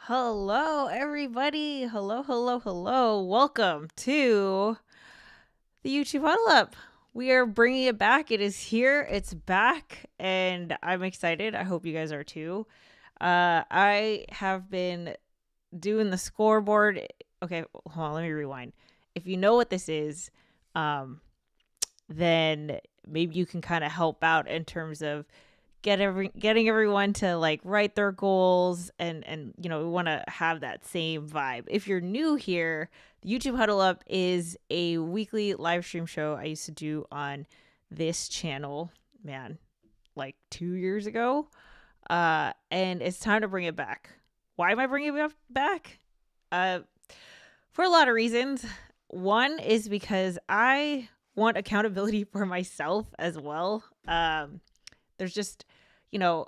Hello, everybody. Hello, hello, hello. Welcome to the YouTube Huddle Up. We are bringing it back. It is here. It's back, and I'm excited. I hope you guys are too. I have been doing the scoreboard. Okay, hold on. Let me rewind. If you know what this is, um, then maybe you can kind of help out in terms of getting everyone to like write their goals and we want to have that same vibe. If you're new here, the YouTube Huddle Up is a weekly live stream show I used to do on this channel, man, like 2 years ago. And it's time to bring it back. Why am I bringing it back? For a lot of reasons. One is because I want accountability for myself as well. There's just, you know,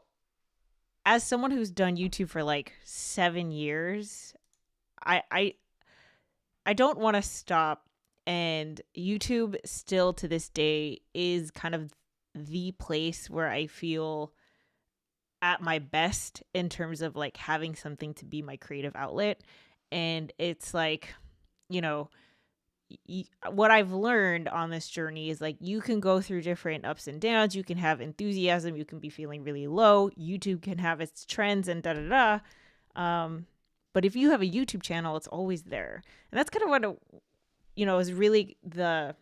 as someone who's done YouTube for like 7 years, I don't want to stop, and YouTube still to this day is kind of the place where I feel at my best in terms of like having something to be my creative outlet. And it's like, you know, what I've learned on this journey is like you can go through different ups and downs. You can have enthusiasm. You can be feeling really low. YouTube can have its trends and da da da. But if you have a YouTube channel, it's always there, and that's kind of what is really the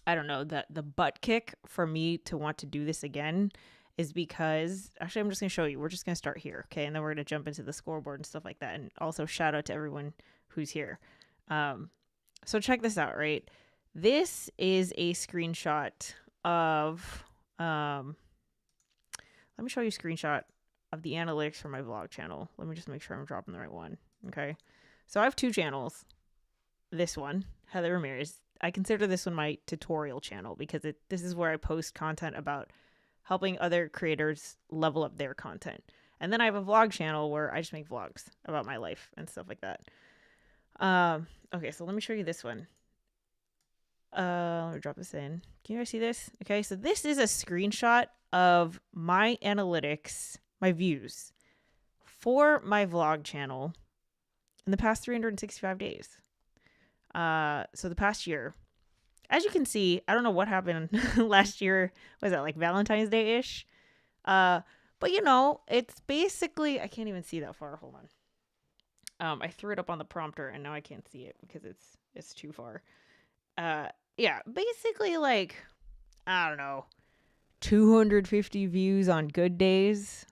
the butt kick for me to want to do this again. Is because actually I'm just gonna show you. We're just gonna start here, okay, and then we're gonna jump into the scoreboard and stuff like that, and also shout out to everyone who's here. So check this out, right? This is a screenshot of, let me show you a screenshot of the analytics for my vlog channel. Let me just make sure I'm dropping the right one. Okay. So I have 2 channels. This one, Heather Ramirez. I consider this one my tutorial channel because this is where I post content about helping other creators level up their content. And then I have a vlog channel where I just make vlogs about my life and stuff like that. Okay, so let me show you this one. Let me drop this in. Can you guys see this? Okay, so this is a screenshot of my analytics, my views for my vlog channel in the past 365 days. So the past year. As you can see, I don't know what happened last year. Was that like Valentine's Day-ish? But it's basically, I can't even see that far. Hold on. I threw it up on the prompter and now I can't see it because it's too far. Yeah, basically like, I don't know, 250 views on good days.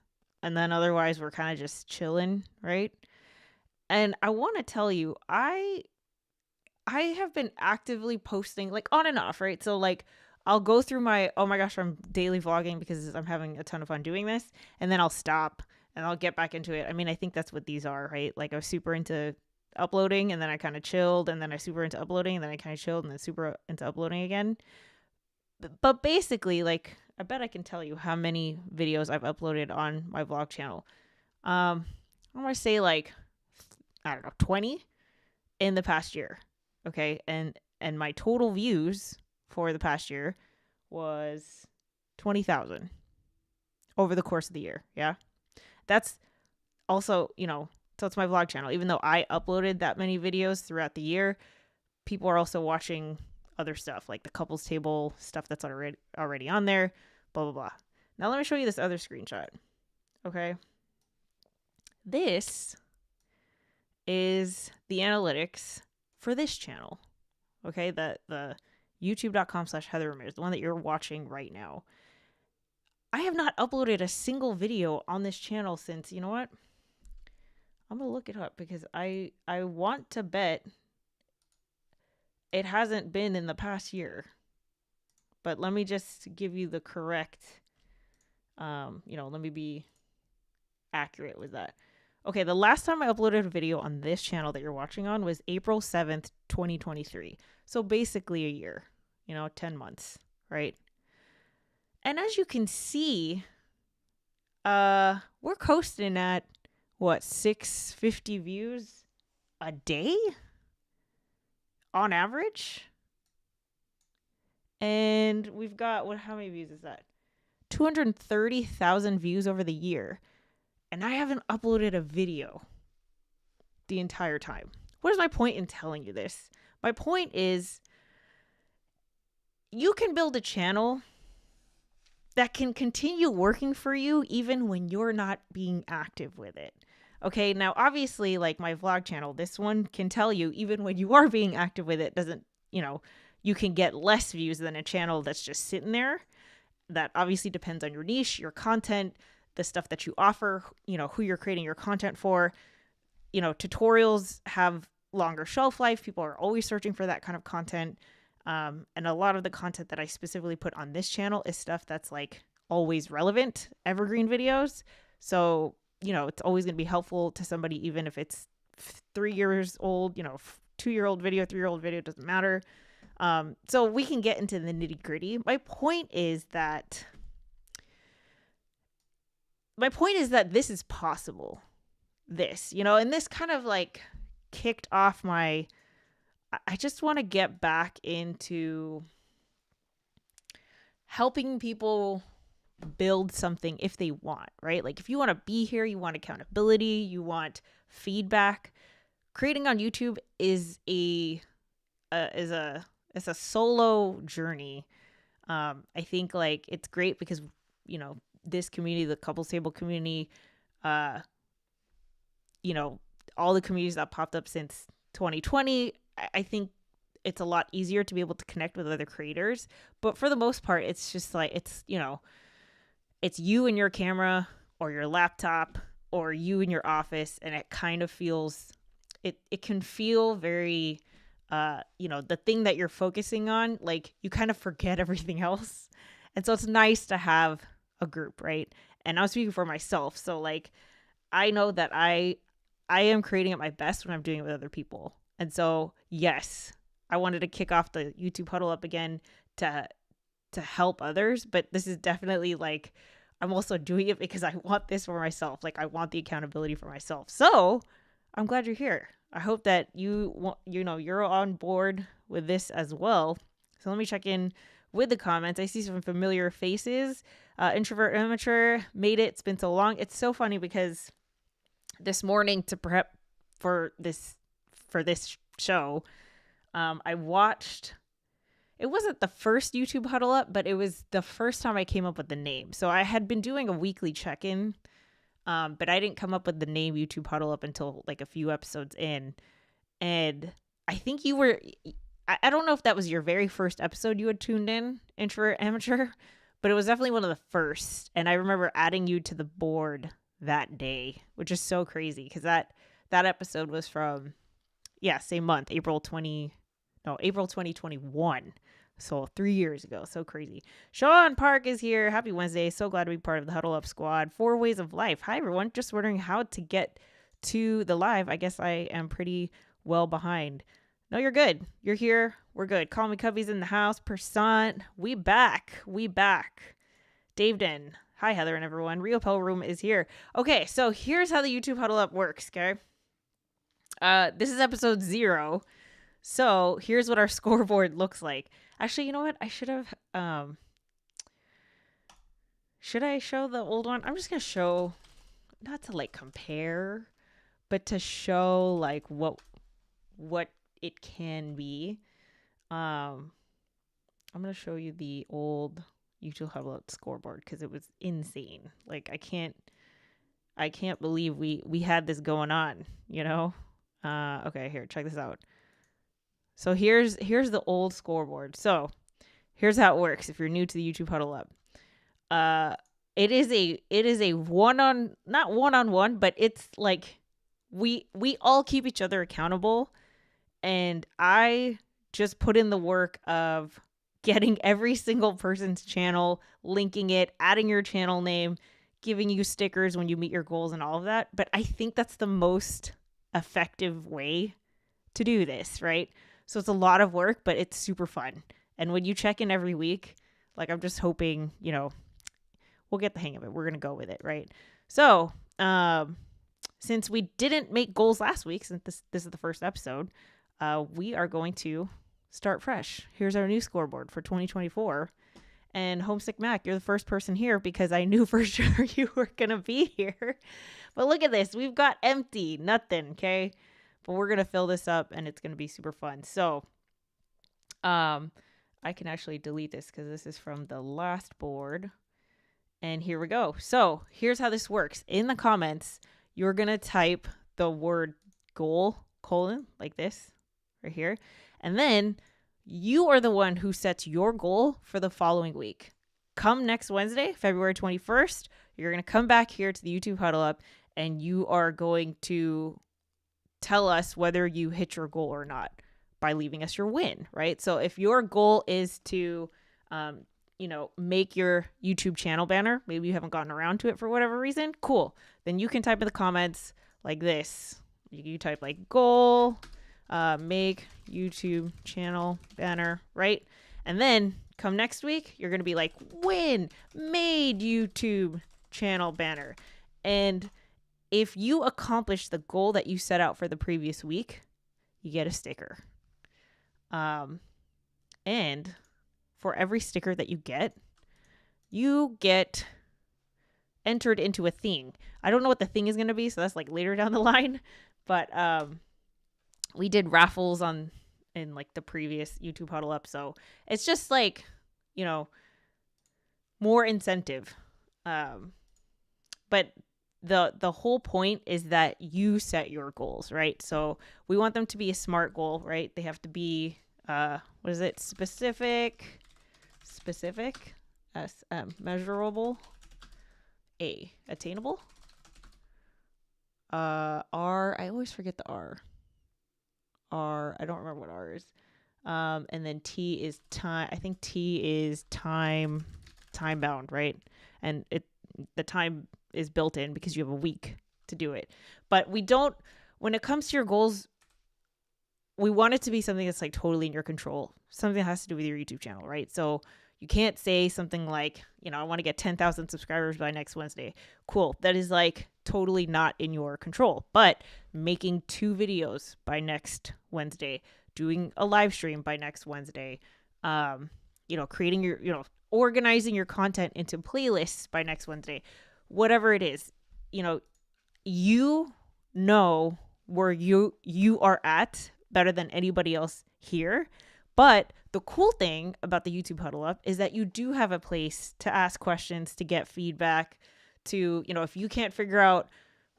And then otherwise we're kind of just chilling, right? And I want to tell you, I have been actively posting like on and off, right? So like I'll go through I'm daily vlogging because I'm having a ton of fun doing this, and then I'll stop and I'll get back into it. I mean, I think that's what these are, right? Like I was super into uploading and then I kind of chilled, and then I super into uploading and then I kind of chilled and then super into uploading again. But basically, like I bet I can tell you how many videos I've uploaded on my vlog channel. I want to say like, I don't know, 20 in the past year. Okay. And my total views for the past year was 20,000 over the course of the year. Yeah. That's also, so it's my vlog channel. Even though I uploaded that many videos throughout the year, people are also watching other stuff like the couples table stuff that's already on there, blah, blah, blah. Now let me show you this other screenshot. Okay. This is the analytics for this channel. Okay. The youtube.com/Heather Ramirez, the one that you're watching right now. I have not uploaded a single video on this channel since, you know what? I'm going to look it up because I want to bet it hasn't been in the past year. But let me just give you the correct, let me be accurate with that. Okay, the last time I uploaded a video on this channel that you're watching on was April 7th, 2023. So basically a year, 10 months, right? And as you can see, we're coasting at, 650 views a day on average? And we've got, how many views is that? 230,000 views over the year. And I haven't uploaded a video the entire time. What is my point in telling you this? My point is you can build a channel that can continue working for you even when you're not being active with it. Okay, now obviously, like my vlog channel, this one can tell you even when you are being active with it doesn't, you can get less views than a channel that's just sitting there. That obviously depends on your niche, your content, the stuff that you offer, who you're creating your content for. Tutorials have longer shelf life. People are always searching for that kind of content. And a lot of the content that I specifically put on this channel is stuff that's like always relevant, evergreen videos. So, it's always going to be helpful to somebody, even if it's 3 years old, 2-year-old video, 3-year-old video, doesn't matter. So we can get into the nitty gritty. My point is that this is possible. And this kind of like kicked off I just want to get back into helping people build something if they want, right? Like if you want to be here, you want accountability, you want feedback. Creating on YouTube is a solo journey. I think like it's great because this community, the couples table community, all the communities that popped up since 2020, I think it's a lot easier to be able to connect with other creators. But for the most part, it's just like it's you and your camera or your laptop or you in your office, and it kind of feels it can feel very the thing that you're focusing on, like you kind of forget everything else. And so it's nice to have a group, right? And I'm speaking for myself. So like I know that I am creating at my best when I'm doing it with other people. And so yes, I wanted to kick off the YouTube Huddle Up again to help others, but this is definitely like I'm also doing it because I want this for myself. Like I want the accountability for myself. So I'm glad you're here. I hope that you're on board with this as well. So let me check in with the comments. I see some familiar faces. Introvert Amateur made it. It's been so long. It's so funny because this morning to prep for this show, I watched. It wasn't the first YouTube Huddle Up, but it was the first time I came up with the name. So I had been doing a weekly check-in, but I didn't come up with the name YouTube Huddle Up until like a few episodes in. And I think you were, I don't know if that was your very first episode you had tuned in, Introvert Amateur, but it was definitely one of the first. And I remember adding you to the board that day, which is so crazy because that episode was from, same month, April 2021. So 3 years ago. So crazy. Sean Park is here. Happy Wednesday. So glad to be part of the Huddle Up squad. 4 Ways of Life. Hi, everyone. Just wondering how to get to the live. I guess I am pretty well behind. No, you're good. You're here. We're good. Call me Cubby's in the house. Percent. We back. Dave Den. Hi, Heather and everyone. Rio Pel Room is here. Okay, so here's how the YouTube Huddle Up works, okay? This is episode 0. So here's what our scoreboard looks like. Actually, you know what? I should have, should I show the old one? I'm just going to show, not to like compare, but to show like what it can be. I'm going to show you the old YouTube Huddle Up scoreboard because it was insane. Like I can't believe we had this going on, Okay, here, check this out. So here's the old scoreboard. So here's how it works if you're new to the YouTube Huddle Up. It is a not one-on-one, but it's like we all keep each other accountable, and I just put in the work of getting every single person's channel, linking it, adding your channel name, giving you stickers when you meet your goals and all of that. But I think that's the most effective way to do this, right? So it's a lot of work, but it's super fun. And when you check in every week, like I'm just hoping, we'll get the hang of it. We're going to go with it, right? So since we didn't make goals last week, since this is the first episode, we are going to start fresh. Here's our new scoreboard for 2024. And Homesick Mac, you're the first person here because I knew for sure you were going to be here. But look at this. We've got empty, nothing, okay? but we're going to fill this up and it's going to be super fun. So, I can actually delete this because this is from the last board. And here we go. So here's how this works. In the comments, you're going to type the word goal, colon, like this right here. And then you are the one who sets your goal for the following week. Come next Wednesday, February 21st, you're going to come back here to the YouTube Huddle Up and you are going to tell us whether you hit your goal or not by leaving us your win, right? So if your goal is to, make your YouTube channel banner, maybe you haven't gotten around to it for whatever reason, cool. Then you can type in the comments like this. You type like goal, make YouTube channel banner, right? And then come next week, you're going to be like, win, made YouTube channel banner. And if you accomplish the goal that you set out for the previous week, you get a sticker. And for every sticker that you get entered into a thing. I don't know what the thing is going to be, so that's like later down the line. But we did raffles in like the previous YouTube Huddle Up, so it's just like, more incentive. But the whole point is that you set your goals, right? So we want them to be a SMART goal, right? They have to be specific, measurable, attainable. R, I always forget the R. I don't remember what R is. And then T is time. I think T is time bound, right? And the time is built in because you have a week to do it. But when it comes to your goals, we want it to be something that's like totally in your control. Something that has to do with your YouTube channel, right? So you can't say something like, I want to get 10,000 subscribers by next Wednesday. Cool. That is like totally not in your control. But making 2 videos by next Wednesday, doing a live stream by next Wednesday, creating your, organizing your content into playlists by next Wednesday, whatever it is, where you are at better than anybody else here. But the cool thing about the YouTube Huddle Up is that you do have a place to ask questions, to get feedback, to, if you can't figure out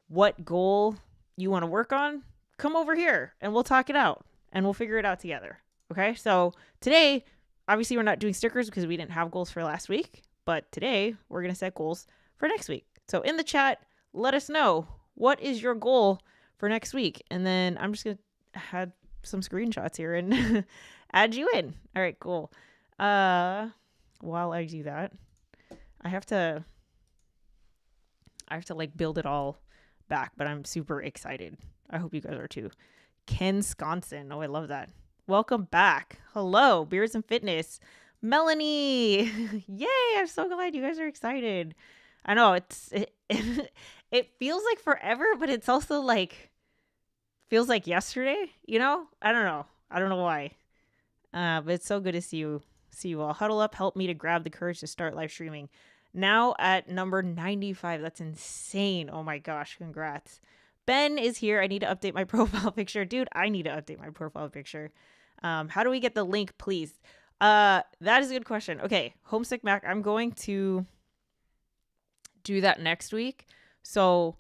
what goal you want to work on, come over here and we'll talk it out and we'll figure it out together. Okay. So today, obviously we're not doing stickers because we didn't have goals for last week, but today we're going to set goals for next week. So in the chat, let us know, what is your goal for next week? And then I'm just going to add some screenshots here and add you in. All right, cool. While I do that, I have to like build it all back, but I'm super excited. I hope you guys are too. Ken Sconson. Oh, I love that. Welcome back. Hello, Beards and Fitness. Melanie. Yay, I'm so glad you guys are excited. I know it feels like forever, but it's also like feels like yesterday, I don't know. I don't know why. But it's so good to see you all. Huddle Up helped me to grab the courage to start live streaming. Now at number 95. That's insane. Oh my gosh, congrats. Ben is here. I need to update my profile picture. Dude, I need to update my profile picture. How do we get the link, please? That is a good question. Okay, Homesick Mac, I'm going to do that next week. So,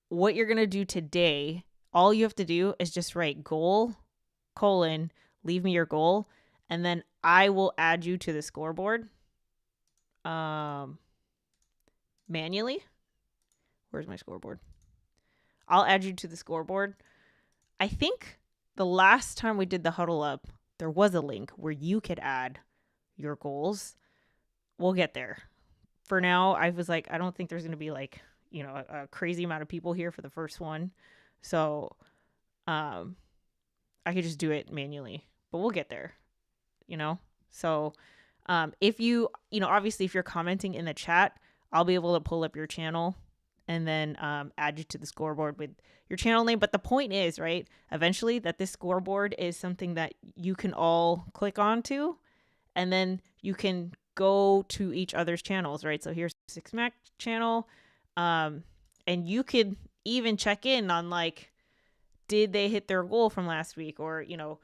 what you're going to do today, all you have to do is just write goal, leave me your goal, and then I will add you to the scoreboard manually. Where's my scoreboard? I'll add you to the scoreboard. I think the last time we did the Huddle Up, there was a link where you could add your goals. We'll get there. For now, I was like, I don't think there's going to be like, a crazy amount of people here for the first one. So I could just do it manually, but we'll get there, So if you, obviously if you're commenting in the chat, I'll be able to pull up your channel and then add you to the scoreboard with your channel name. But the point is, right, eventually that this scoreboard is something that you can all click onto, and then you can go to each other's channels, right? So here's Six Mac channel, and you could even check in on like, did they hit their goal from last week? Or, you know,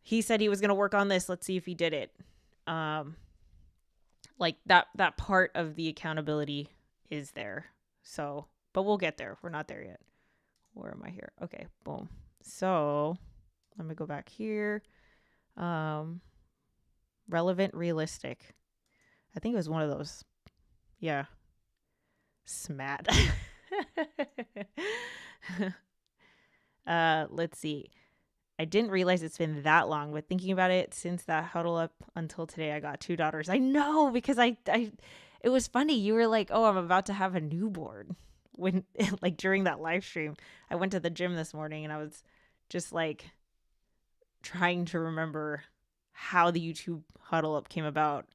he said he was going to work on this. Let's see if he did it. Like that part of the accountability is there. So, but we'll get there. We're not there yet. Where am I here? Okay, boom. So let me go back here. Relevant, realistic. I think it was one of those. Yeah. SMAT. Let's see. I didn't realize it's been that long, but thinking about it, since that huddle up until today, I got 2 daughters. I know, because it was funny. You were like, oh, I'm about to have a newborn. When, like, during that live stream, I went to the gym this morning and I was just like trying to remember how the YouTube Huddle Up came about.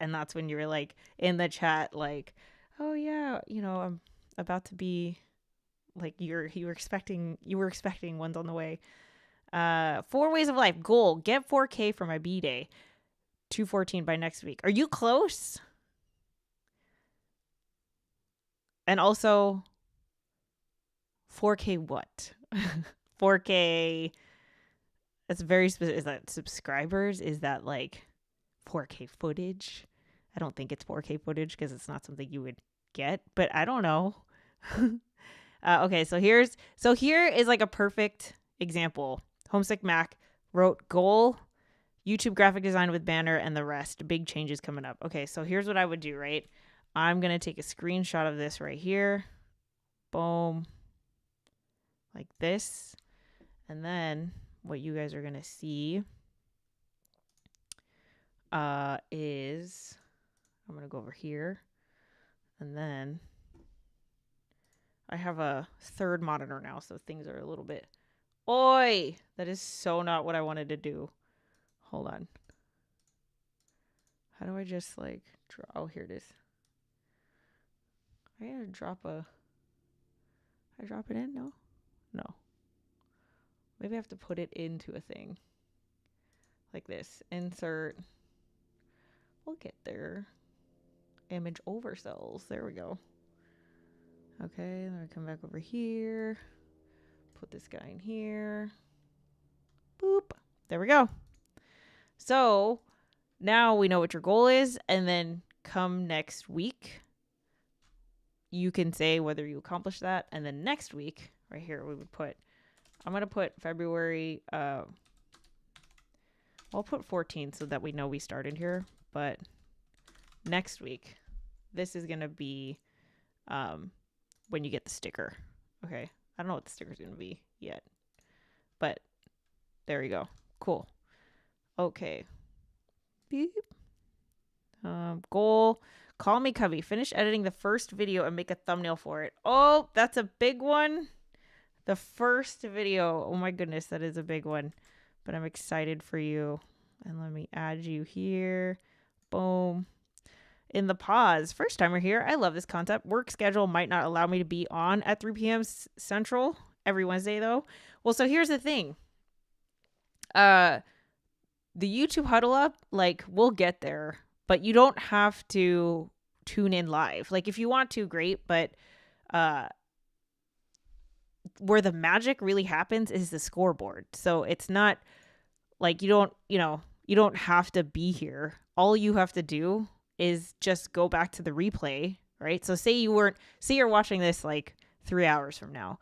And that's when you were like in the chat, like, oh yeah, you know, I'm about to be like, you were expecting ones on the way. 4 ways of life goal: get 4K for my B-day, 214 by next week. Are you close? And also 4K what? 4K, that's very specific. Is that subscribers? Is that like 4K footage? I don't think it's 4K footage because it's not something you would get, but I don't know. Okay, so here is like a perfect example. Homesick Mac wrote goal, YouTube graphic design with banner, and the rest. Big changes coming up. Okay, so here's what I would do, right? I'm going to take a screenshot of this right here. Boom. Like this. And then what you guys are going to see is, I'm going to go over here. And then I have a third monitor now, so things are a little bit... Oi! That is so not what I wanted to do. Hold on. How do I just like draw? Oh, here it is. I gotta drop a... I drop it in? No? No. Maybe I have to put it into a thing. Like this. Insert. We'll get there. Image overcells. There we go. Okay, then we come back over here. Put this guy in here. Boop. There we go. So now we know what your goal is. And then come next week, you can say whether you accomplish that. And then next week, right here, we would put, I'm going to put February, I'll put 14 so that we know we started here. But next week, this is going to be when you get the sticker. Okay. I don't know what the sticker's going to be yet. But there you go. Cool. Okay. Beep. Goal. Call me Cubby. Finish editing the first video and make a thumbnail for it. Oh, that's a big one. The first video. Oh my goodness, that is a big one. But I'm excited for you. And let me add you here. Boom. In the pause. First timer here. I love this concept. Work schedule might not allow me to be on at 3 p.m. Central every Wednesday though. Well, so here's the thing. The YouTube Huddle Up, like, we'll get there, but you don't have to tune in live. Like, if you want to, great, but where the magic really happens is the scoreboard. So it's not like you don't have to be here. All you have to do is just go back to the replay, right? So say you're watching this like 3 hours from now.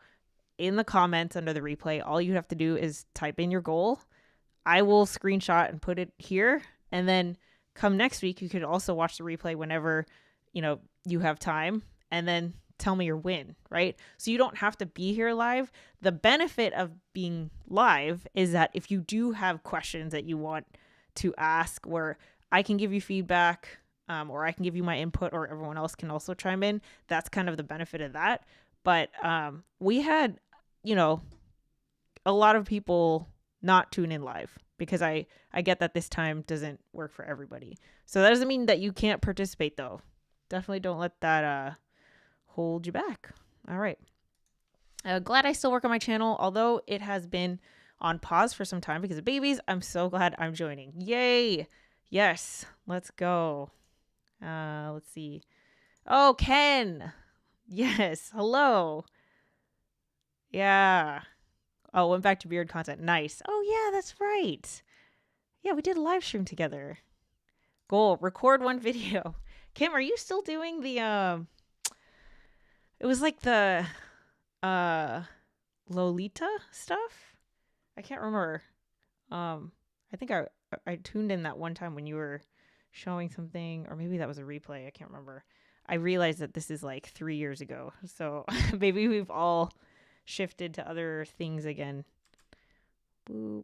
In the comments under the replay, all you have to do is type in your goal. I will screenshot and put it here. And then come next week, you could also watch the replay whenever, you have time, and then tell me your win, right? So you don't have to be here live. The benefit of being live is that if you do have questions that you want to ask, where I can give you feedback, or I can give you my input, or everyone else can also chime in, that's kind of the benefit of that. But we had, a lot of people not tune in live, because I get that this time doesn't work for everybody. So that doesn't mean that you can't participate though. Definitely don't let that hold you back. All right. Glad I still work on my channel, although it has been on pause for some time because of babies. I'm so glad I'm joining. Yay. Yes. Let's go. Let's see. Oh, Ken. Yes. Hello. Yeah. Oh, went back to beard content. Nice. Oh, yeah, that's right. Yeah, we did a live stream together. Goal, record one video. Kim, are you still doing the it was like the uh Lolita stuff? I can't remember. I think I tuned in that one time when you were showing something, or maybe that was a replay. I can't remember. I realized that this is like 3 years ago. So maybe we've all shifted to other things again. Boop.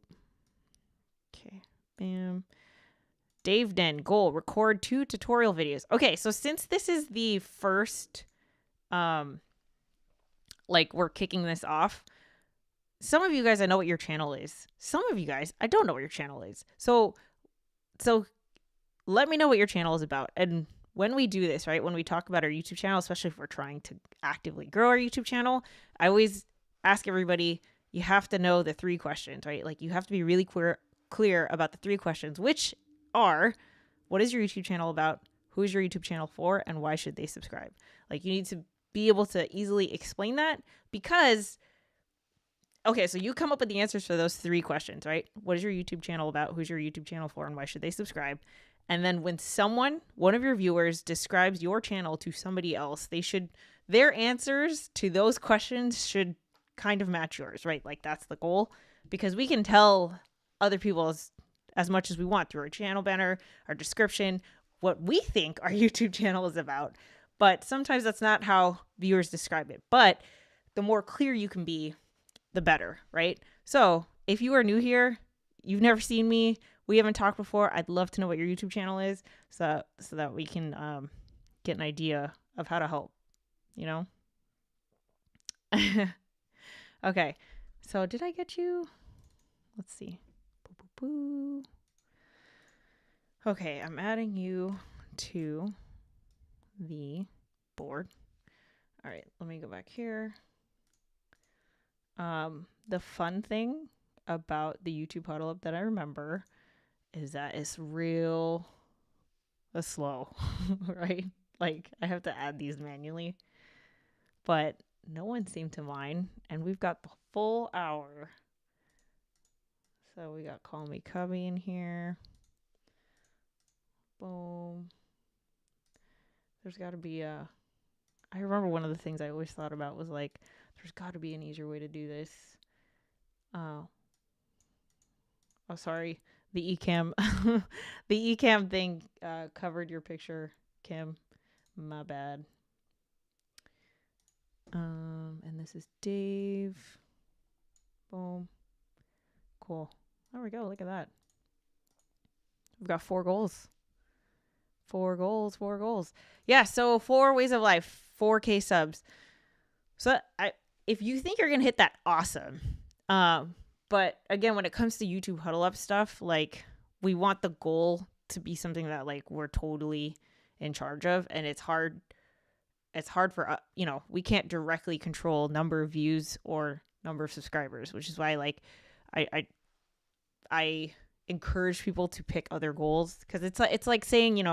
Okay. Bam. Dave Den, goal, record 2 tutorial videos. Okay, so since this is the first, like we're kicking this off, some of you guys, I know what your channel is. Some of you guys, I don't know what your channel is. So let me know what your channel is about. And when we do this, right, when we talk about our YouTube channel, especially if we're trying to actively grow our YouTube channel, I always ask everybody, you have to know the 3 questions, right? Like you have to be really clear about the 3 questions, which are, what is your YouTube channel about? Who is your YouTube channel for? And why should they subscribe? Like you need to be able to easily explain that because, okay, so you come up with the answers for those 3 questions, right? What is your YouTube channel about? Who's your YouTube channel for? And why should they subscribe? And then when one of your viewers describes your channel to somebody else, their answers to those questions should kind of match yours, right? Like that's the goal, because we can tell other people as much as we want through our channel banner, our description, what we think our YouTube channel is about. But sometimes that's not how viewers describe it. But the more clear you can be, the better, right? So if you are new here, you've never seen me, we haven't talked before, I'd love to know what your YouTube channel is so that we can get an idea of how to help, you know? Okay, so did I get you? Let's see. Boo, boo, boo. Okay, I'm adding you to the board. All right, let me go back here. The fun thing about the YouTube Huddle Up that I remember is that it's real slow, right? Like I have to add these manually, but no one seemed to mind, and we've got the full hour. So we got Call Me Cubby in here. Boom. There's got to be I remember one of the things I always thought about was like, there's got to be an easier way to do this. Oh, sorry. The eCam, the eCam thing covered your picture, Kim. My bad. And this is Dave. Boom. Cool. There we go. Look at that. We've got 4 goals. 4 goals. 4 goals. Yeah. So 4 ways of life. 4K subs. So if you think you're gonna hit that, awesome. But again, when it comes to YouTube Huddle Up stuff, like we want the goal to be something that like we're totally in charge of, and it's hard for we can't directly control number of views or number of subscribers, which is why like I encourage people to pick other goals, because it's like saying,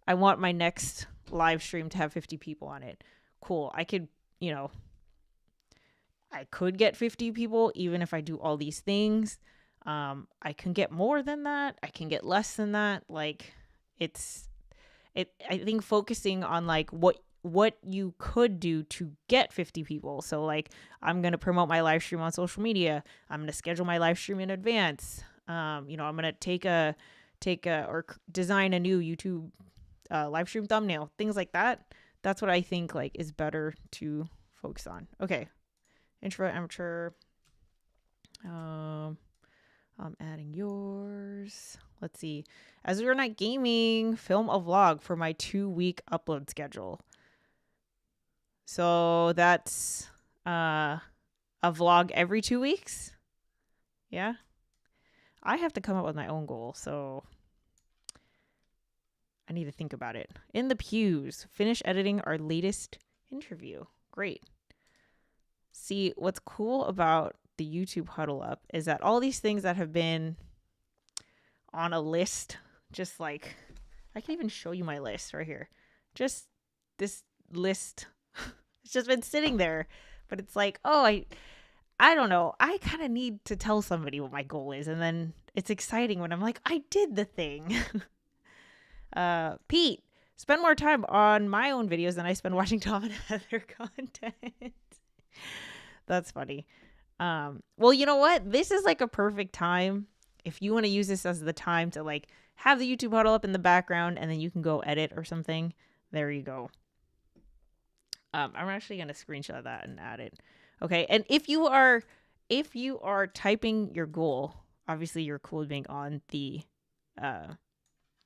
I want my next live stream to have 50 people on it. Cool. I could get 50 people even if I do all these things. I can get more than that. I can get less than that. Like I think focusing on like what you could do to get 50 people. So like, I'm going to promote my live stream on social media. I'm going to schedule my live stream in advance. I'm going to or design a new YouTube live stream thumbnail, things like that. That's what I think like is better to focus on. Okay. Introvert, amateur. I'm adding yours. Let's see. As we're not gaming, film a vlog for my 2-week upload schedule. So that's a vlog every 2 weeks. Yeah. I have to come up with my own goal, so I need to think about it. In the pews, finish editing our latest interview. Great. See, what's cool about the YouTube Huddle Up is that all these things that have been on a list, just like, I can even show you my list right here. Just this list, it's just been sitting there. But it's like, oh, I don't know. I kind of need to tell somebody what my goal is. And then it's exciting when I'm like, I did the thing. Pete, spend more time on my own videos than I spend watching Tom and Heather content. That's funny. Well, you know what? This is like a perfect time. If you want to use this as the time to like have the YouTube huddle up in the background and then you can go edit or something. There you go. I'm actually going to screenshot that and add it. Okay. And if you are typing your goal, obviously you're cool being on the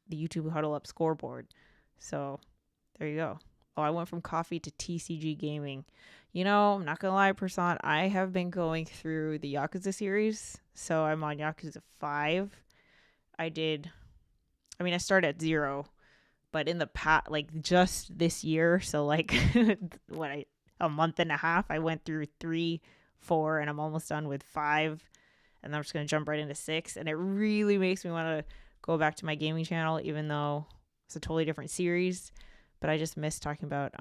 YouTube Huddle Up scoreboard. So there you go. Oh, I went from coffee to TCG gaming. You know, I'm not going to lie, Person, I have been going through the Yakuza series. So I'm on Yakuza 5. I started at 0, but in the past, like just this year, so like a month and a half, I went through 3, 4, and I'm almost done with 5. And I'm just going to jump right into 6. And it really makes me want to go back to my gaming channel, even though it's a totally different series. But I just miss talking about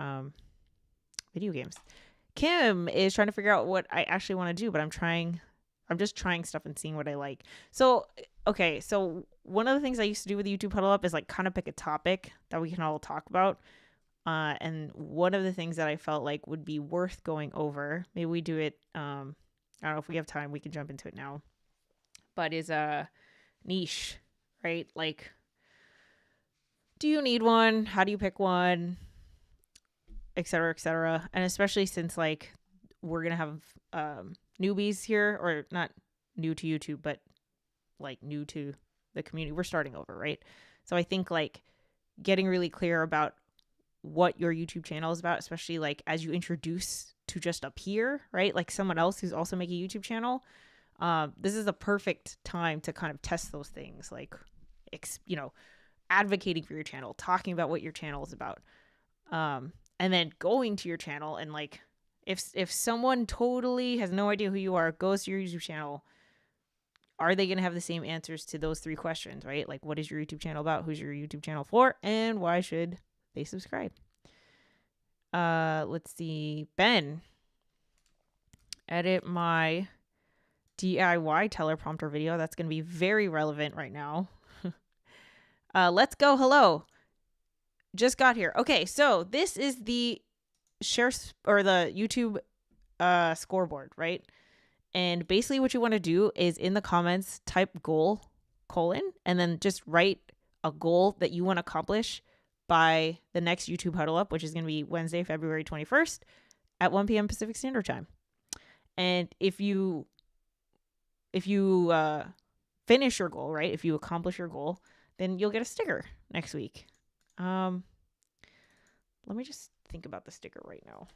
video games. Kim is trying to figure out what I actually want to do, but I'm just trying stuff and seeing what I like. So, okay, so one of the things I used to do with the YouTube Huddle Up is like kind of pick a topic that we can all talk about. And one of the things that I felt like would be worth going over, maybe we do it, I don't know if we have time, we can jump into it now, but is a niche, right? Like, do you need one? How do you pick one? Et cetera, et cetera. And especially since like we're going to have newbies here, or not new to YouTube, but like new to the community. We're starting over, right? So I think like getting really clear about what your YouTube channel is about, especially like as you introduce to just appear, right? Like someone else who's also making a YouTube channel. This is a perfect time to kind of test those things, like, advocating for your channel, talking about what your channel is about. And then going to your channel and like, if someone totally has no idea who you are, goes to your YouTube channel, are they going to have the same answers to those 3 questions, right? Like, what is your YouTube channel about? Who's your YouTube channel for? And why should they subscribe? Let's see. Ben, edit my DIY teleprompter video. That's going to be very relevant right now. Let's go. Hello. Just got here. Okay, so this is the the YouTube scoreboard, right? And basically what you want to do is in the comments type goal : and then just write a goal that you want to accomplish by the next YouTube Huddle Up, which is going to be Wednesday, February 21st at 1 p.m. Pacific Standard Time. And if you finish your goal, right? If you accomplish your goal, then you'll get a sticker next week. Let me just think about the sticker right now.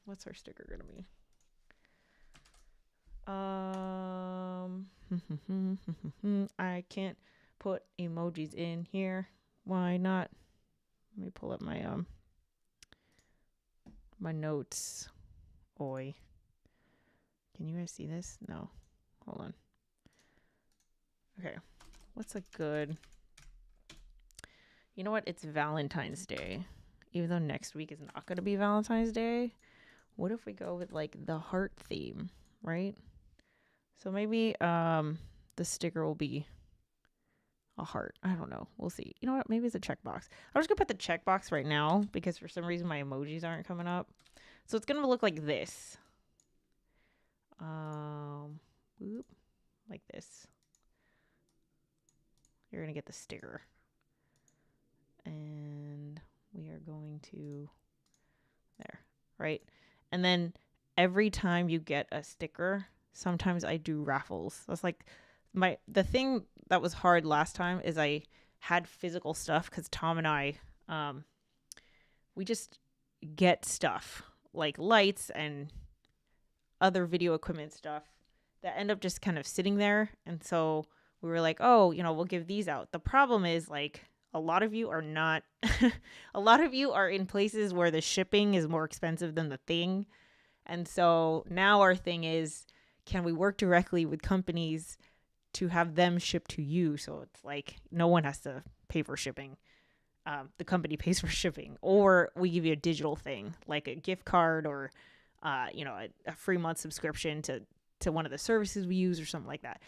What's our sticker gonna be? I can't put emojis in here. Why not? Let me pull up my my notes. Oi. Can you guys see this? No. Hold on. Okay. What's a good... You know what? It's Valentine's Day. Even though next week is not going to be Valentine's Day. What if we go with like the heart theme, right? So maybe the sticker will be a heart. I don't know. We'll see. You know what? Maybe it's a checkbox. I'm just going to put the checkbox right now because for some reason my emojis aren't coming up. So it's going to look like this. Like this. You're going to get the sticker. And we are going to there, right? And then every time you get a sticker, sometimes I do raffles. That's like the thing that was hard last time is I had physical stuff because Tom and I, we just get stuff like lights and other video equipment stuff that end up just kind of sitting there. And so we were like, oh, we'll give these out. The problem is like, a lot of you are not, a lot of you are in places where the shipping is more expensive than the thing. And so now our thing is, can we work directly with companies to have them ship to you? So it's like, no one has to pay for shipping. The company pays for shipping, or we give you a digital thing like a gift card or a free month subscription to one of the services we use or something like that.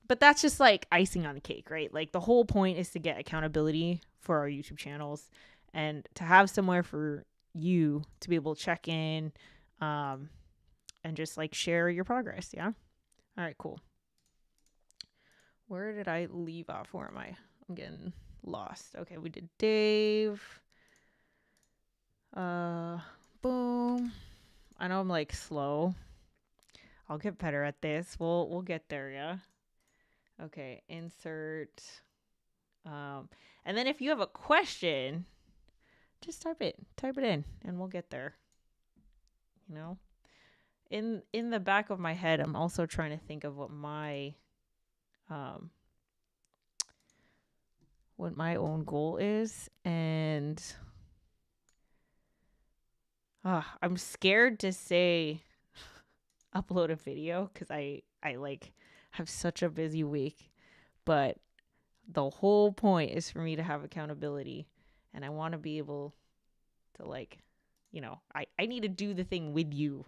But that's just like icing on the cake, right? Like the whole point is to get accountability for our YouTube channels and to have somewhere for you to be able to check in, and just like share your progress. Yeah. All right, cool. Where did I leave off? Where am I? I'm getting lost. Okay, we did Dave. Boom. I know I'm like slow. I'll get better at this. We'll get there, yeah. Okay, insert. And then if you have a question, just type it in, and we'll get there. You know, in the back of my head, I'm also trying to think of what my own goal is, and I'm scared to say upload a video because I like have such a busy week, but the whole point is for me to have accountability, and I want to be able to like, I need to do the thing with you.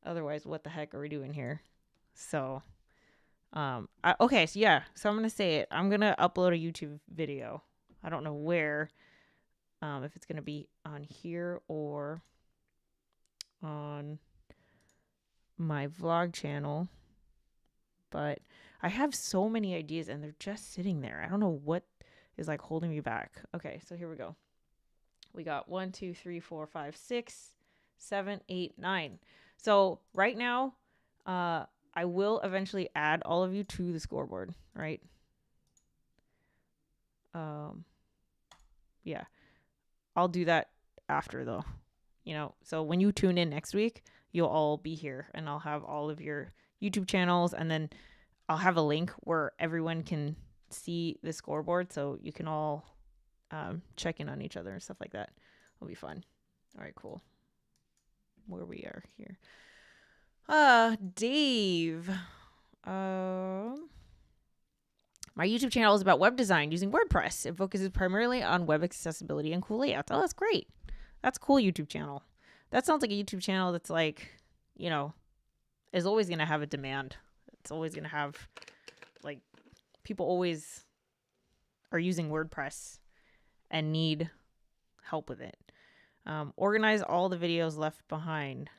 Otherwise, what the heck are we doing here? So, so I'm going to say it. I'm going to upload a YouTube video. I don't know where, if it's going to be on here or on my vlog channel, but I have so many ideas and they're just sitting there. I don't know what is like holding me back. Okay, so here we go. We got 1, 2, 3, 4, 5, 6, 7, 8, 9. So right now, I will eventually add all of you to the scoreboard, right? Yeah, I'll do that after though. So when you tune in next week, you'll all be here and I'll have all of your YouTube channels, and then I'll have a link where everyone can see the scoreboard so you can all check in on each other and stuff like that. It'll be fun. All right, cool. Where we are here. Dave. My YouTube channel is about web design using WordPress. It focuses primarily on web accessibility and cool layouts. Oh, that's great. That's a cool YouTube channel. That sounds like a YouTube channel that's like, is always going to have a demand. It's always going to have, like, people always are using WordPress and need help with it. Organize all the videos left behind.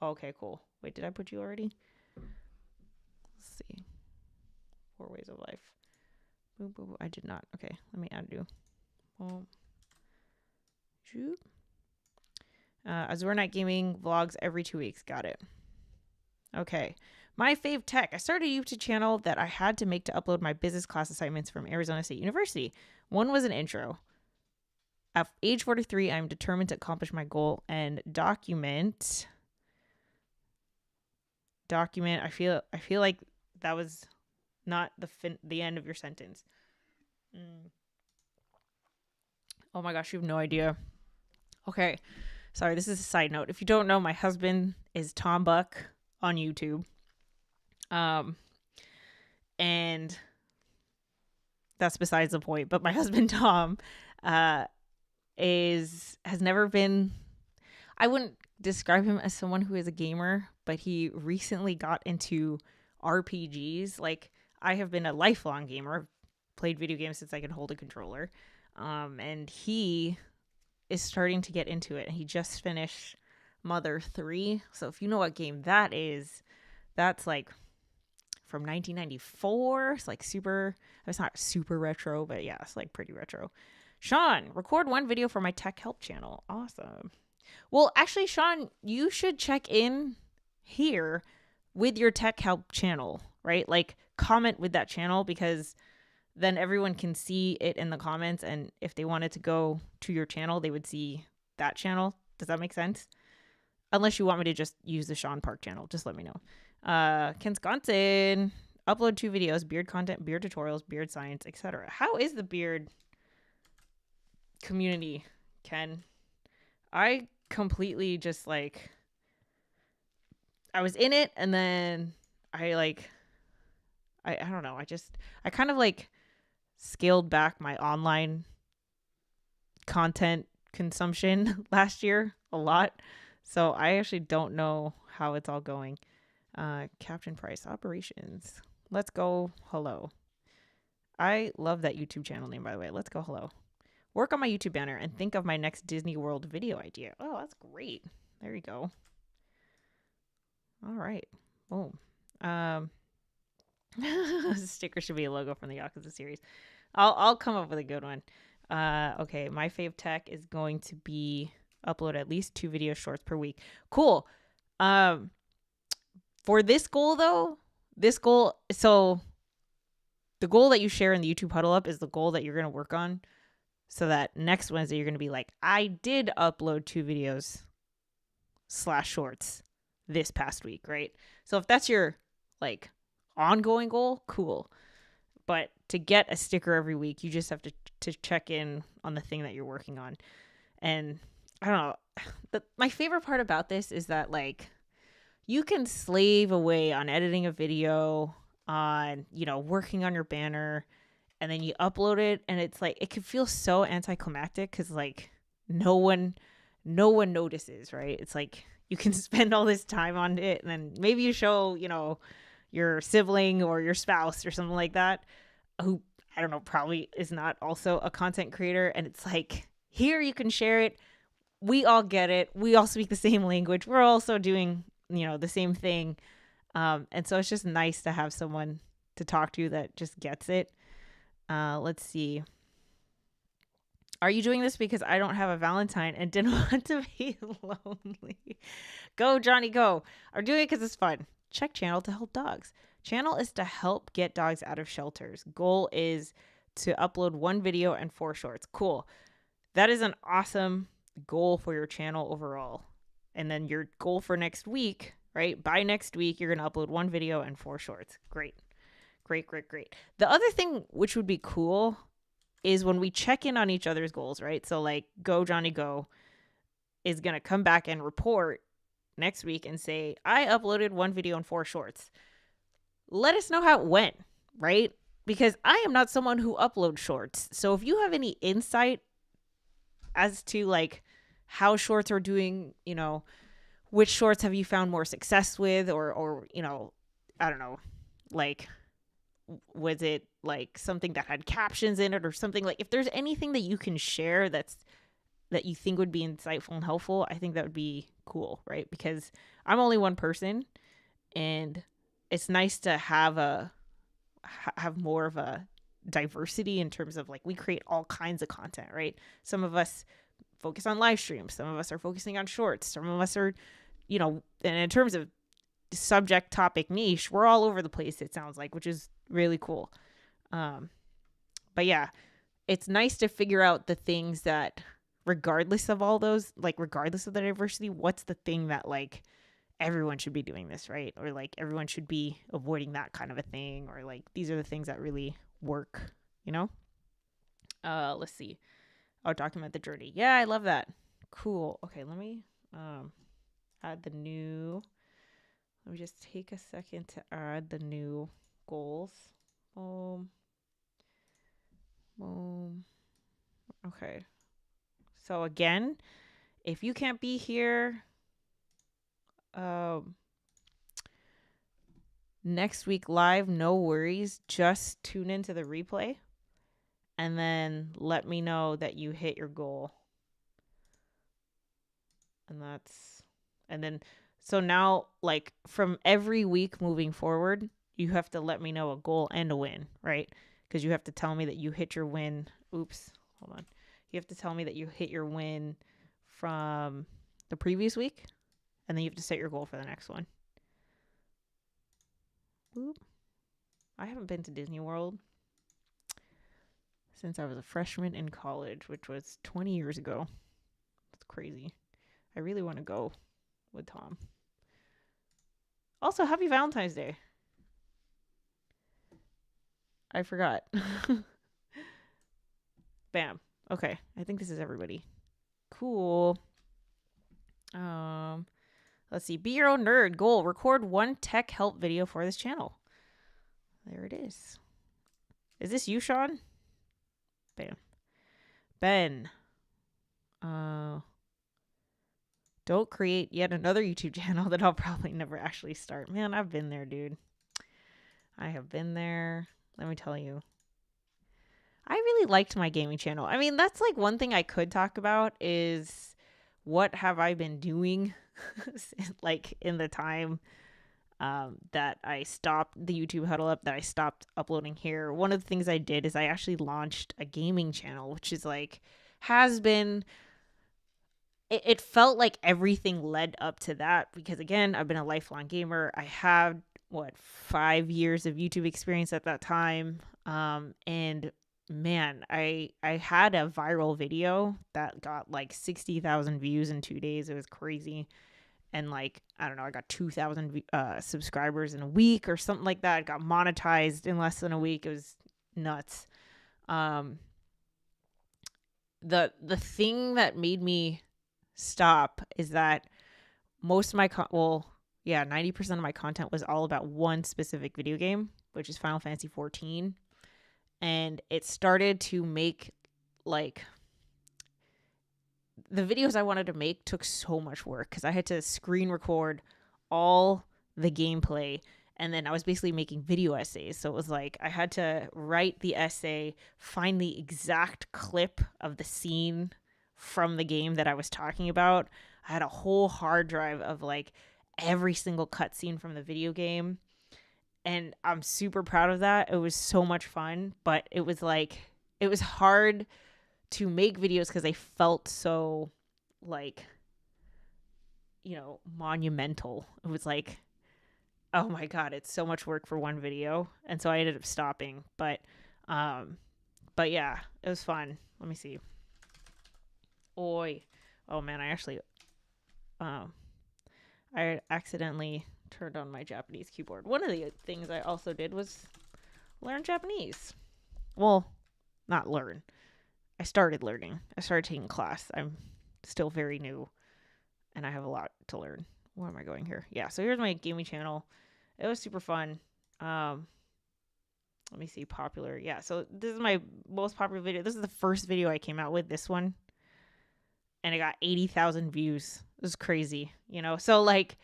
Okay, cool. Wait, did I put you already? Let's see. 4 ways of life. Boom, boom, boom. I did not. Okay, let me add you. Shoot. Azure Night Gaming vlogs every 2 weeks. Got it. Okay. My fave tech. I started a YouTube channel that I had to make to upload my business class assignments from Arizona State University. One was an intro. At age 43, I'm determined to accomplish my goal and document. I feel like that was not the end of your sentence. Oh my gosh, you have no idea. Okay. Sorry, this is a side note. If you don't know, my husband is Tom Buck on YouTube. And that's besides the point. But my husband Tom has never been, I wouldn't describe him as someone who is a gamer, but he recently got into RPGs. Like, I have been a lifelong gamer, played video games since I could hold a controller. And he is starting to get into it. And he just finished Mother 3. So if you know what game that is, that's like from 1994. It's like it's not super retro, but yeah, it's like pretty retro. Sean, record one video for my tech help channel. Awesome. Well, actually, Sean, you should check in here with your tech help channel, right? Like, comment with that channel, because then everyone can see it in the comments. And if they wanted to go to your channel, they would see that channel. Does that make sense? Unless you want me to just use the Sean Park channel, just let me know. Wisconsin, upload 2 videos, beard content, beard tutorials, beard science, etc. How is the beard community, Ken? I completely just like, I was in it, and then I don't know. I kind of like scaled back my online content consumption last year a lot. So I actually don't know how it's all going. Captain Price operations. Let's go. Hello. I love that YouTube channel name, by the way. Let's go. Hello. Work on my YouTube banner and think of my next Disney World video idea. Oh, that's great. There you go. All right. Boom. Sticker should be a logo from the Yakuza series. I'll come up with a good one. Okay, my fave tech is going to be upload at least 2 video shorts per week. Cool. For this goal though, so the goal that you share in the YouTube Huddle Up is the goal that you're going to work on, so that next Wednesday you're going to be like, I did upload 2 videos / shorts this past week, right? So if that's your like ongoing goal, cool. But to get a sticker every week, you just have to check in on the thing that you're working on. And I don't know, my favorite part about this is that like you can slave away on editing a video, on, you know, working on your banner, and then you upload it, and it's like it can feel so anticlimactic because like no one notices, right? It's like you can spend all this time on it, and then maybe you show, you know, your sibling or your spouse or something like that, who, I don't know, probably is not also a content creator, and it's like, here you can share it. We all get it. We all speak the same language. We're also doing, you know, the same thing. And so it's just nice to have someone to talk to that just gets it. Let's see. Are you doing this because I don't have a Valentine and didn't want to be lonely? Go, Johnny, go. I'm doing it because it's fun. Check channel to help dogs. Channel is to help get dogs out of shelters. Goal is to upload 1 video and 4 shorts. Cool. That is an awesome goal for your channel overall. And then your goal for next week, right? By next week, you're going to upload 1 video and 4 shorts. Great. Great, great, great. The other thing which would be cool is when we check in on each other's goals, right? So like Go Johnny Go is going to come back and report next week and say, I uploaded 1 video and 4 shorts. Let us know how it went, right? Because I am not someone who uploads shorts. So if you have any insight as to like how shorts are doing, you know, which shorts have you found more success with, or, you know, I don't know, like, was it like something that had captions in it or something? Like if there's anything that you can share that you think would be insightful and helpful, I think that would be cool, right? Because I'm only one person, and it's nice to have more of a diversity in terms of like we create all kinds of content, right? Some of us focus on live streams, some of us are focusing on shorts, some of us are, you know, and in terms of subject topic niche, we're all over the place, it sounds like, which is really cool. But yeah, it's nice to figure out the things that, regardless of all those, like regardless of the diversity, what's the thing that like everyone should be doing this, right? Or like everyone should be avoiding that kind of a thing, or like these are the things that really work, you know? Let's see. Oh, document the journey. Yeah, I love that. Cool. Okay, let me add the new. Let me just take a second to add the new goals. Boom. Boom. Okay. So again, if you can't be here next week live, no worries. Just tune into the replay and then let me know that you hit your goal. And then so now, like, from every week moving forward, you have to let me know a goal and a win, right? Because you have to tell me that you hit your win. Oops, hold on. You have to tell me that you hit your win from the previous week, and then you have to set your goal for the next one. Boop. I haven't been to Disney World since I was a freshman in college, which was 20 years ago. That's crazy. I really want to go with Tom. Also, happy Valentine's Day. I forgot. Bam. Okay, I think this is everybody. Cool. Let's see. Be your own nerd. Goal. Record 1 tech help video for this channel. There it is. Is this you, Sean? Bam. Ben. Don't create yet another YouTube channel that I'll probably never actually start. Man, I've been there, dude. I have been there. Let me tell you. I really liked my gaming channel. I mean, that's like one thing I could talk about is what have I been doing like in the time that I stopped the YouTube Huddle Up, that I stopped uploading here. One of the things I did is I actually launched a gaming channel, which is like, has been, it felt like everything led up to that because, again, I've been a lifelong gamer. I had, 5 years of YouTube experience at that time. And man, I had a viral video that got like 60,000 views in 2 days. It was crazy. And like, I don't know, I got 2,000 subscribers in a week or something like that. It got monetized in less than a week. It was nuts. The thing that made me stop is that most of my 90% of my content was all about one specific video game, which is Final Fantasy 14. And it started to make like the videos I wanted to make took so much work because I had to screen record all the gameplay, and then I was basically making video essays. So it was like I had to write the essay, find the exact clip of the scene from the game that I was talking about. I had a whole hard drive of like every single cutscene from the video game, and I'm super proud of that. It was so much fun, but it was hard to make videos because they felt so like, monumental. It was like, oh my God, it's so much work for one video. And so I ended up stopping, but yeah, it was fun. Let me see. Oh man, I accidentally turned on my Japanese keyboard. One of the things I also did was learn Japanese. Well, not learn. I started learning. I started taking class. I'm still very new and I have a lot to learn. Where am I going here? Yeah, so here's my gaming channel. It was super fun. Let me see, popular. Yeah, so this is my most popular video. This is the first video I came out with, this one. And it got 80,000 views. It was crazy, So like,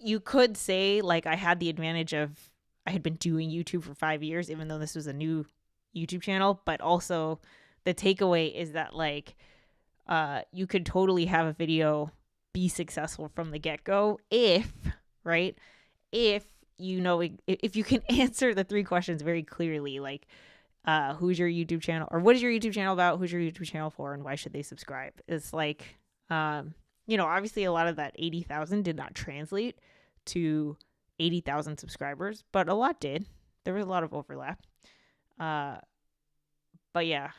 you could say like I had the advantage of I had been doing YouTube for 5 years, even though this was a new YouTube channel, but also the takeaway is that like you could totally have a video be successful from the get-go if you can answer the 3 questions very clearly, like who's your YouTube channel, or what is your YouTube channel about, who's your YouTube channel for, and why should they subscribe. It's like obviously a lot of that 80,000 did not translate to 80,000 subscribers, but a lot did. There was a lot of overlap. But yeah,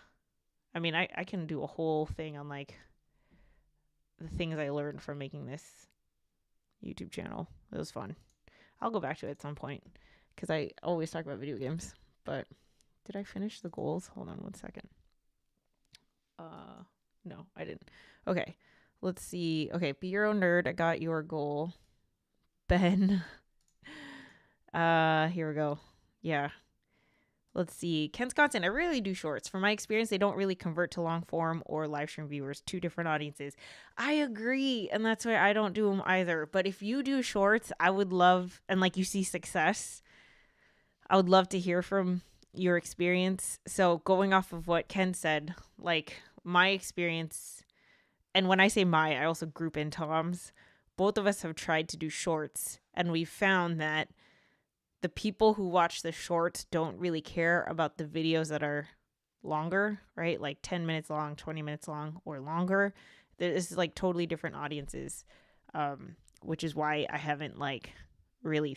I mean, I can do a whole thing on like the things I learned from making this YouTube channel. It was fun. I'll go back to it at some point because I always talk about video games. But did I finish the goals? Hold on one second. No, I didn't. Okay, let's see. Okay, be your own nerd. I got your goal. Ben. Here we go. Yeah. Let's see. Ken's content. I really do shorts. From my experience, they don't really convert to long form or live stream viewers. 2 different audiences. I agree. And that's why I don't do them either. But if you do shorts, I would love, and like you see success, I would love to hear from your experience. So going off of what Ken said, like my experience, and when I say I also group in Tom's, both of us have tried to do shorts, and we found that the people who watch the shorts don't really care about the videos that are longer, right? Like 10 minutes long, 20 minutes long, or longer. This is like totally different audiences, which is why I haven't like really,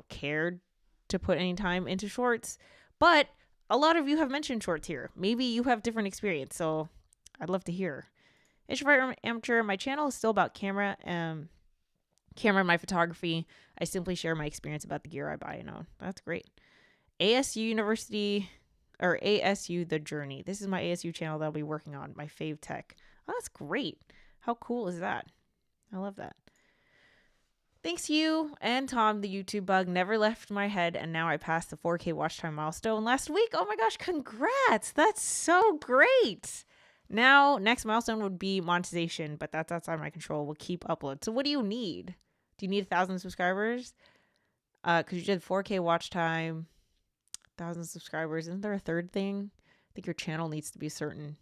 cared to put any time into shorts. But a lot of you have mentioned shorts here. Maybe you have different experience, so I'd love to hear. Introvert Amateur, my channel is still about camera and my photography. I simply share my experience about the gear I buy and own. That's great. ASU University, or ASU The Journey. This is my ASU channel that I'll be working on, my fave tech. Oh, that's great. How cool is that? I love that. Thanks you and Tom, the YouTube bug never left my head, and now I passed the 4K watch time milestone last week. Oh my gosh, congrats. That's so great. Now, next milestone would be monetization, but that's outside my control. We'll keep upload. So what do you need? Do you need 1,000 subscribers? Because you did 4K watch time, 1,000 subscribers. Isn't there a third thing? I think your channel needs to be certain,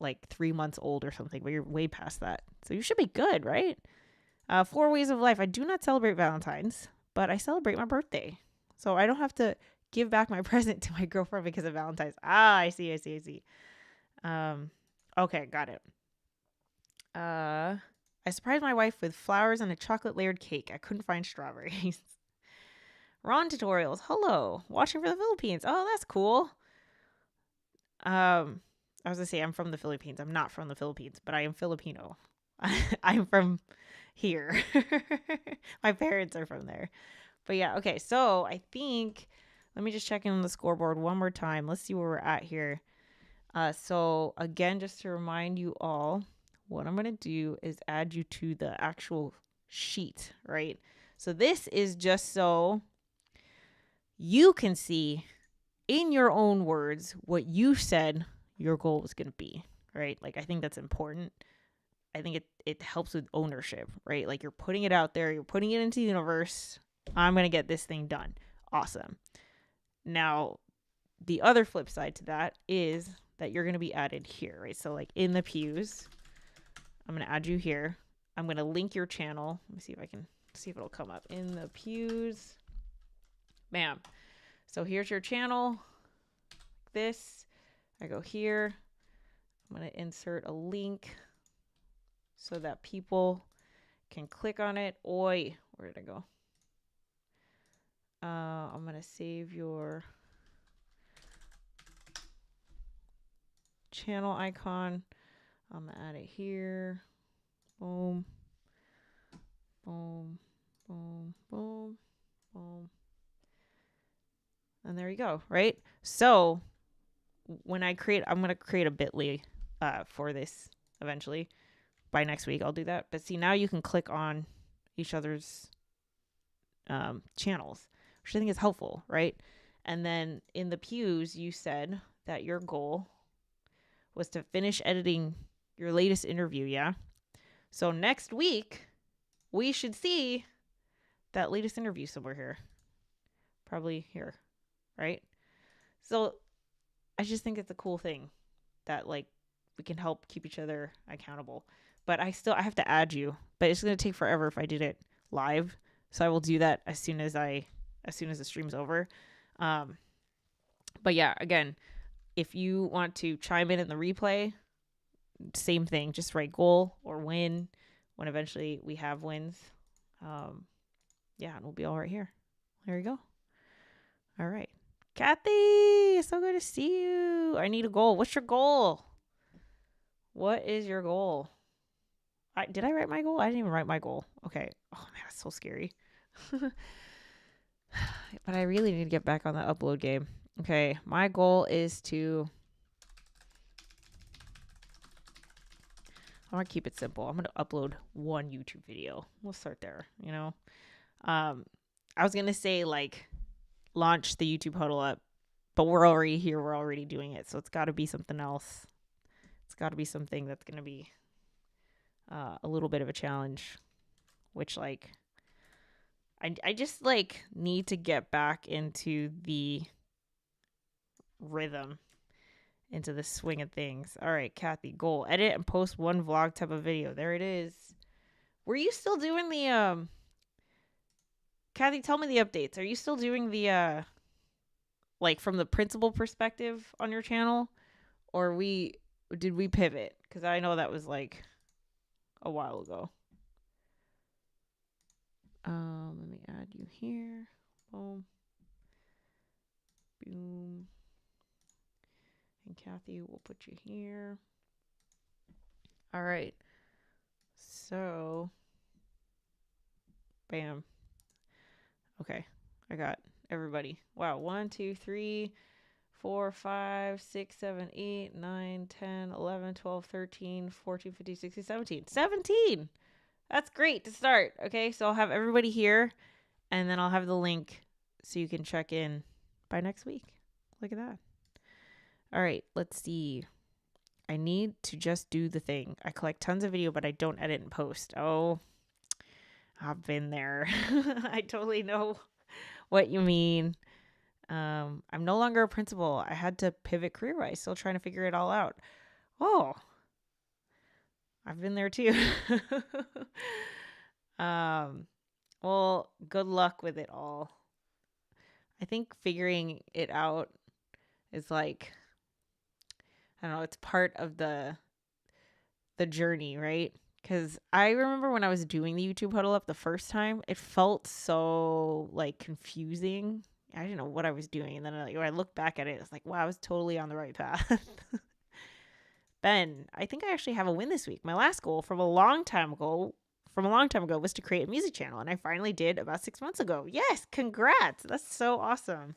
like 3 months old or something, but you're way past that. So you should be good, right? 4 ways of life. I do not celebrate Valentine's, but I celebrate my birthday. So I don't have to give back my present to my girlfriend because of Valentine's. I see. Okay, got it. I surprised my wife with flowers and a chocolate layered cake. I couldn't find strawberries. Ron tutorials. Hello. Watching for the Philippines. Oh, that's cool. I was gonna say I'm from the Philippines. I'm not from the Philippines, but I am Filipino. I'm from here. My parents are from there. But yeah, okay. So I think let me just check in on the scoreboard one more time. Let's see where we're at here. So again, just to remind you all, what I'm gonna do is add you to the actual sheet, right? So this is just so you can see in your own words what you said your goal was gonna be, right? Like I think that's important. I think it helps with ownership, right? Like you're putting it out there, you're putting it into the universe. I'm going to get this thing done. Awesome. Now, the other flip side to that is that you're going to be added here, right? So like in the pews, I'm going to add you here. I'm going to link your channel. Let me see if I can see if it'll come up in the pews. Bam. So here's your channel. Like this. I go here. I'm going to insert a link so that people can click on it. Oi, where did I go? I'm going to save your channel icon. I'm going to add it here. Boom. Boom. Boom. Boom. Boom. And there you go, right? So when I'm going to create a bit.ly for this eventually. By next week, I'll do that. But see, now you can click on each other's channels, which I think is helpful, right? And then in the pews, you said that your goal was to finish editing your latest interview, yeah? So next week, we should see that latest interview somewhere here. Probably here, right? So I just think it's a cool thing that like we can help keep each other accountable. But I have to add you, but it's going to take forever if I did it live. So I will do that as soon as the stream's over. But yeah, again, if you want to chime in the replay, same thing, just write goal or win when eventually we have wins. Yeah, and we'll be all right here. There you go. All right. Kathy, so good to see you. I need a goal. What's your goal? What is your goal? Did I write my goal? I didn't even write my goal. Okay. Oh, man, that's so scary. But I really need to get back on the upload game. Okay. My goal is to... I want to keep it simple. I'm going to upload one YouTube video. We'll start there, you know? I was going to say, like, launch the YouTube Huddle Up, but we're already here. We're already doing it. So it's got to be something else. It's got to be something that's going to be a little bit of a challenge, which like I just like need to get back into the rhythm, into the swing of things. All right, Kathy, goal, edit and post one vlog type of video. There it is. Were you still doing the Kathy, tell me the updates. Are you still doing the like from the principal perspective on your channel, or did we pivot? Because I know that was like a while ago. Let me add you here. Boom. Boom. And Kathy, we'll put you here. All right. So, bam. Okay. I got everybody. Wow. 1, 2, 3, 4, 5, 6, 7, 8, 9, 10, 11, 12, 13, 14, 15, 16, 17. 17! That's great to start. Okay, so I'll have everybody here, and then I'll have the link so you can check in by next week. Look at that. All right, let's see. I need to just do the thing. I collect tons of video, but I don't edit and post. Oh, I've been there. I totally know what you mean. I'm no longer a principal. I had to pivot career-wise, still trying to figure it all out. Oh, I've been there too. um, well, good luck with it all. I think figuring it out is like, I don't know, it's part of the journey, right? Because I remember when I was doing the YouTube Huddle Up the first time, it felt so like confusing. I didn't know what I was doing, and then when I look back at it, it's like, wow, I was totally on the right path. Ben, I think I actually have a win this week. My last goal from a long time ago was to create a music channel, and I finally did about 6 months ago. Yes, congrats. That's so awesome.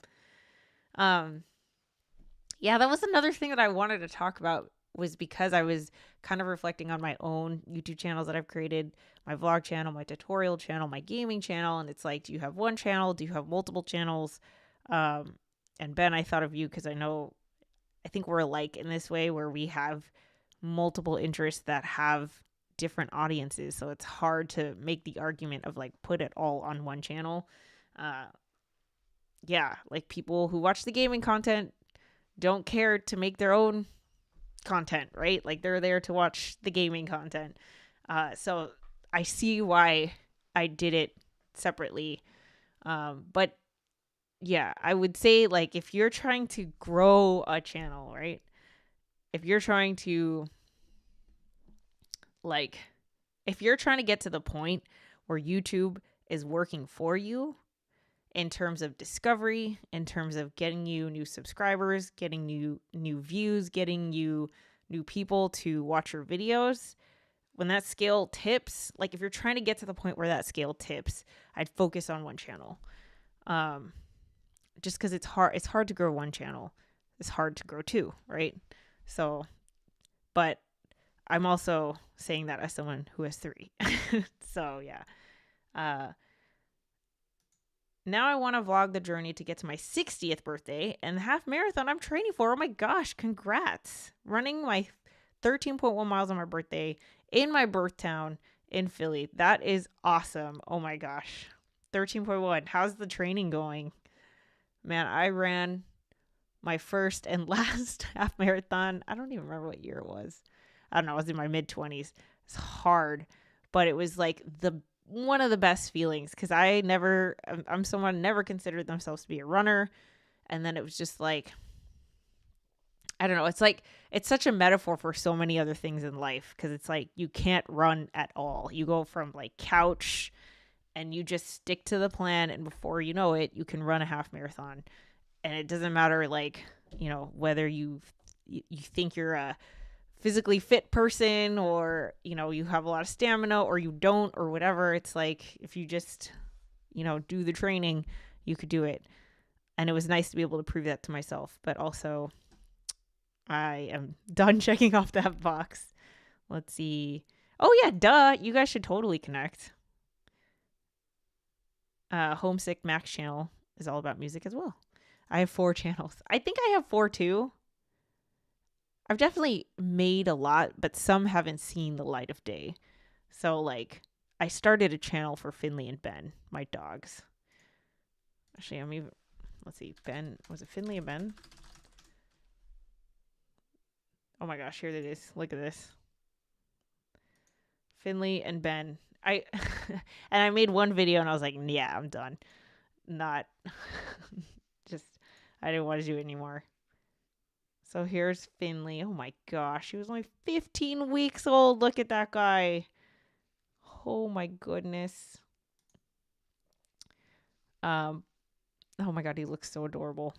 Yeah, that was another thing that I wanted to talk about, was because I was kind of reflecting on my own YouTube channels that I've created, my vlog channel, my tutorial channel, my gaming channel. And it's like, do you have one channel? Do you have multiple channels? And Ben, I thought of you because I think we're alike in this way, where we have multiple interests that have different audiences. So it's hard to make the argument of like, put it all on one channel. Yeah, like people who watch the gaming content don't care to make their own content, right? Like they're there to watch the gaming content. So I see why I did it separately. But yeah, I would say, like, if you're trying to grow a channel, right? If you're trying to get to the point where YouTube is working for you, in terms of discovery, in terms of getting you new subscribers, getting you new views, getting you new people to watch your videos, when that scale tips, like if you're trying to get to the point where that scale tips, I'd focus on one channel. Just because it's hard to grow one channel. It's hard to grow two, right? So, but I'm also saying that as someone who has three. So yeah. Now I want to vlog the journey to get to my 60th birthday and the half marathon I'm training for. Oh my gosh, congrats. Running my 13.1 miles on my birthday in my birth town in Philly. That is awesome. Oh my gosh. 13.1. How's the training going? Man, I ran my first and last half marathon. I don't even remember what year it was. I don't know. I was in my mid-20s. It's hard, but it was like one of the best feelings, because I'm someone never considered themselves to be a runner. And then it was just like, I don't know. It's like, it's such a metaphor for so many other things in life, because it's like, you can't run at all. You go from like couch and you just stick to the plan. And before you know it, you can run a half marathon. And it doesn't matter, like, whether you think you're a physically fit person, or you have a lot of stamina, or you don't, or whatever. It's like, if you just do the training, you could do it. And it was nice to be able to prove that to myself. But also, I am done checking off that box. Let's see. Oh yeah, duh, you guys should totally connect. Homesick Max channel is all about music as well. I have 4 channels. I think I have 4 too. I've definitely made a lot, but some haven't seen the light of day. So, like, I started a channel for Finley and Ben, my dogs. Actually, let's see, Ben, was it Finley and Ben? Oh my gosh, here it is. Look at this. Finley and Ben. And I made one video and I was like, yeah, I'm done. Not, I didn't want to do it anymore. So here's Finley. Oh my gosh, he was only 15 weeks old. Look at that guy. Oh my goodness. Oh my god, he looks so adorable.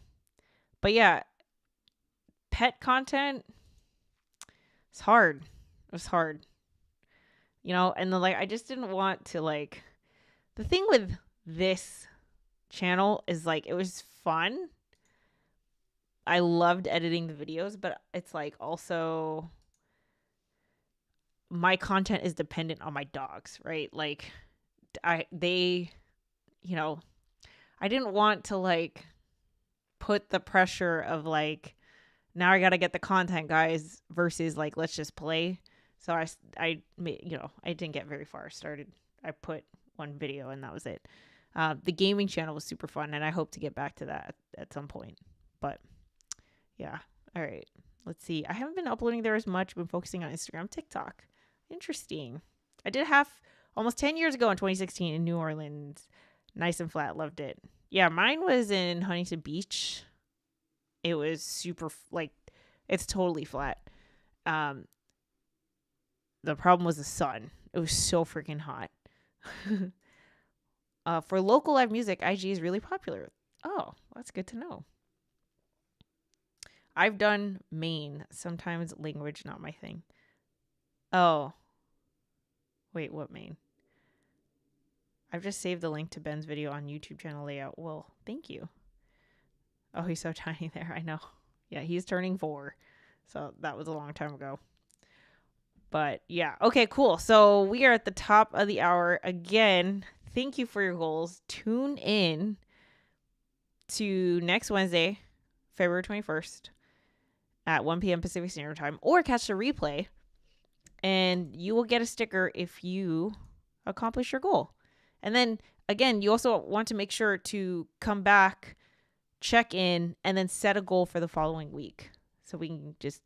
But yeah, pet content, it's hard. It was hard. And then, like, I just didn't want to, like, the thing with this channel is, like, it was fun. I loved editing the videos, but it's like, also, my content is dependent on my dogs, right? Like, I didn't want to, like, put the pressure of, like, now I got to get the content, guys, versus like, let's just play. So I didn't get very far. I put one video and that was it. The gaming channel was super fun, and I hope to get back to that at some point. But yeah. All right. Let's see. I haven't been uploading there as much. Been focusing on Instagram, TikTok. Interesting. I did almost 10 years ago in 2016 in New Orleans. Nice and flat. Loved it. Yeah, mine was in Huntington Beach. It was super, like, it's totally flat. The problem was the sun. It was so freaking hot. For local live music, IG is really popular. Oh, that's good to know. I've done Maine. Sometimes language, not my thing. Oh. Wait, what Maine? I've just saved the link to Ben's video on YouTube channel layout. Well, thank you. Oh, he's so tiny there. I know. Yeah, he's turning 4. So that was a long time ago. But yeah. Okay, cool. So we are at the top of the hour. Again, thank you for your goals. Tune in to next Wednesday, February 21st at 1 p.m. Pacific Standard Time, or catch the replay, and you will get a sticker if you accomplish your goal. And then again, you also want to make sure to come back, check in, and then set a goal for the following week so we can just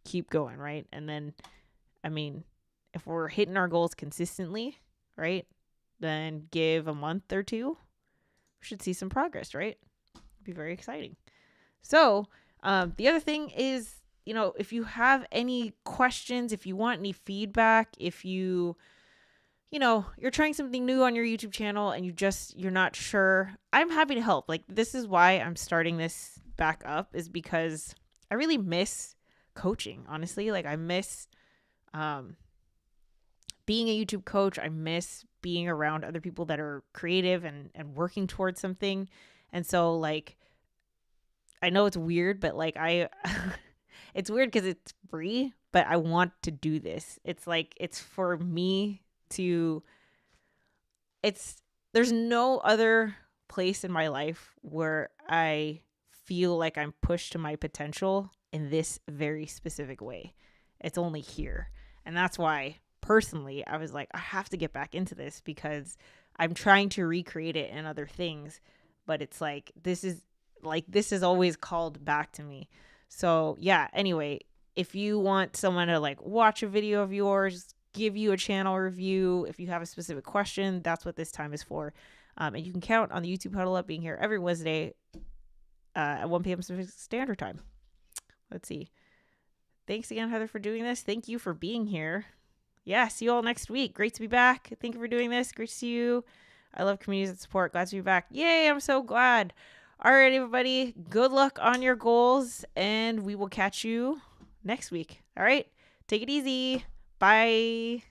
keep going, right? And then, I mean, if we're hitting our goals consistently, right, then give a month or 2, we should see some progress, right? It'd be very exciting. So the other thing is, if you have any questions, if you want any feedback, if you're trying something new on your YouTube channel and you're not sure, I'm happy to help. Like, this is why I'm starting this back up, is because I really miss coaching, honestly. Like, I miss being a YouTube coach. I miss being around other people that are creative and working towards something. And so, like, I know it's weird, but like it's weird because it's free, but I want to do this. It's like, it's for me to, there's no other place in my life where I feel like I'm pushed to my potential in this very specific way. It's only here. And that's why personally, I was like, I have to get back into this because I'm trying to recreate it in other things, but it's like, this is always called back to me. So yeah, anyway, if you want someone to like watch a video of yours, give you a channel review, if you have a specific question, that's what this time is for. And you can count on the YouTube Huddle Up being here every Wednesday at 1 p.m. Pacific Standard Time. Let's see. Thanks again, Heather, for doing this. Thank you for being here. Yeah, see you all next week. Great to be back. Thank you for doing this. Great to see you. I love communities that support. Glad to be back. Yay, I'm so glad. All right, everybody. Good luck on your goals, and we will catch you next week. All right. Take it easy. Bye.